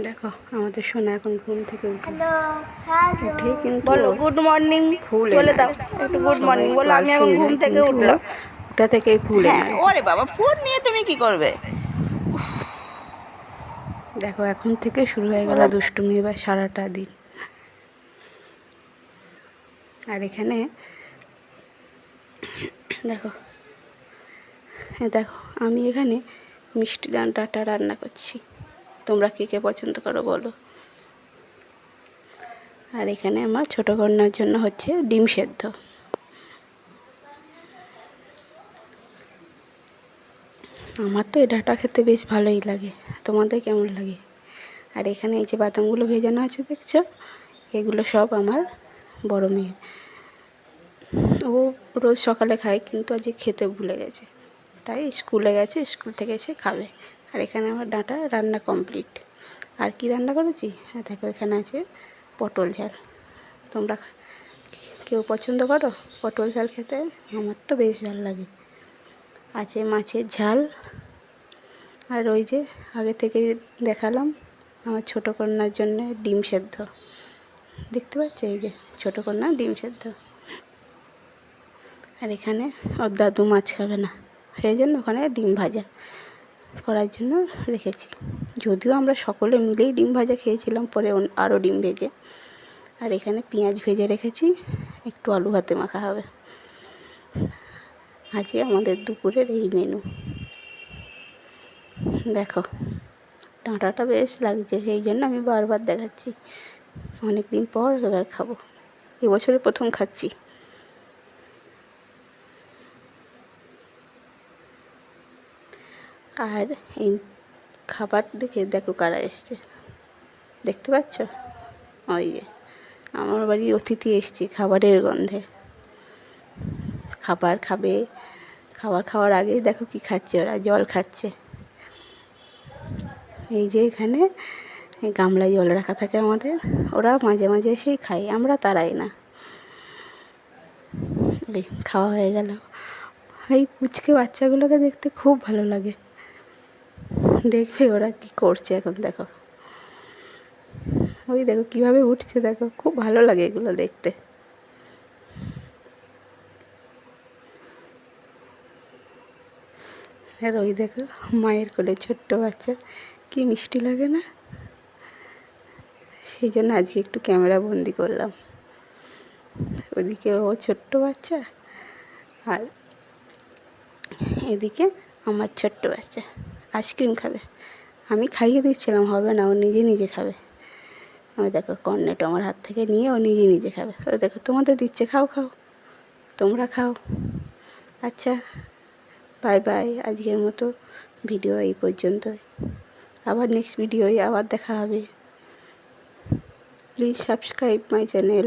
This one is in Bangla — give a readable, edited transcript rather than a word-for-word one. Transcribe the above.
দেখো আমাদের সোনা এখন ঘুম থেকে হ্যালো উঠেই কিন্তু বলো গুড মর্নিং ফুল বলে দাও এনার্জি। একটু গুড সবাই মর্নিং একটু বলো। আমি এখন আলসেমি ঘুম হয় থেকে কিন্তু উঠলাম। ওটা থেকেই ফুল হ্যাঁ, এনার্জি। ওরে বাবা, ফোন নিয়ে তুমি কি করবে? দেখো এখন থেকে শুরু হয়ে গেল বলো। দুষ্টুমি এবার সারাটা দিন। আর এখানে দেখো দেখো আমি এখানে মিষ্টি ডাঁটা রান্না করছি। তোমরা কে কে পছন্দ করো বলো। আর এখানে আমার ছোটো কন্যার জন্য হচ্ছে ডিম সেদ্ধ। আমার তো এই ডাঁটা খেতে বেশ ভালোই লাগে, তোমাদের কেমন লাগে? আর এখানে এই যে বাদামগুলো ভেজানো আছে দেখছো, এগুলো সব আমার বড় মেয়ের। ও রোজ সকালে খায় কিন্তু আজকে খেতে ভুলে গেছে, তাই স্কুলে গেছে, স্কুল থেকে এসে খাবে। আর এখানে আমার ডাঁটা রান্না কমপ্লিট। আর কি রান্না করেছি দেখো, এখানে আছে পটল ঝাল। তোমরা কেউ পছন্দ করো পটল ঝাল খেতে? আমার তো বেশ ভালো লাগে। আছে মাছের ঝাল, আর ওই যে আগে থেকে দেখালাম আমার ছোটো কন্যার জন্য ডিম সেদ্ধ। দেখতে পাচ্ছ এই যে ছোটো কন্যা ডিম সেদ্ধ। আর এখানে ওর দাদু মাছ খাবে না, সেই জন্য ওখানে ডিম ভাজা করার জন্য রেখেছি। যদিও আমরা সকলে মিলেই ডিম ভাজা খেয়েছিলাম, পরে আরও ডিম ভেজে। আর এখানে পেঁয়াজ ভেজে রেখেছি, একটু আলু ভাতে মাখা হবে। আজকে আমাদের দুপুরের এই মেনু। দেখো ডাঁটাটা বেশ লাগছে, সেই জন্য আমি বারবার দেখাচ্ছি। অনেক দিন পর এবার খাবো, এবছরে প্রথম খাচ্ছি। আর এই খাবার দেখে দেখো কারা এসছে, দেখতে পাচ্ছ? ওই যে আমার বাড়ির অতিথি এসছে খাবারের গন্ধে। খাবার খাবে, খাবার খাওয়ার আগেই দেখো কি খাচ্ছে, ওরা জল খাচ্ছে। এই যে এখানে গামলায় জল রাখা থাকে আমাদের, ওরা মাঝে মাঝে এসেই খায়, আমরা তারাই না। এই খাওয়া হয়ে গেল। এই পুচকে বাচ্চাগুলোকে দেখতে খুব ভালো লাগে, দেখবে ওরা কি করছে এখন। দেখো ওই দেখো কীভাবে উঠছে, দেখো খুব ভালো লাগে এগুলো দেখতে। আর ওই দেখো মায়ের কোলে ছোট্ট বাচ্চা, কি মিষ্টি লাগে না? সেই জন্য আজকে একটু ক্যামেরা বন্দি করলাম। ওদিকে ও ছোট্ট বাচ্চা, আর এদিকে আমার ছোট্ট বাচ্চা আইসক্রিম খাবে। আমি খাইয়ে দিচ্ছিলাম, হবে না, ও নিজে নিজে খাবে। ওই দেখো কর্নেটো আমার হাত থেকে নিয়ে ও নিজে নিজে খাবে। ওই দেখো তোমাদের দিচ্ছে, খাও খাও, তোমরা খাও। আচ্ছা বাই বাই, আজকের মতো ভিডিও এই পর্যন্তই। আবার নেক্সট ভিডিওয় আবার দেখা হবে। Please subscribe my channel.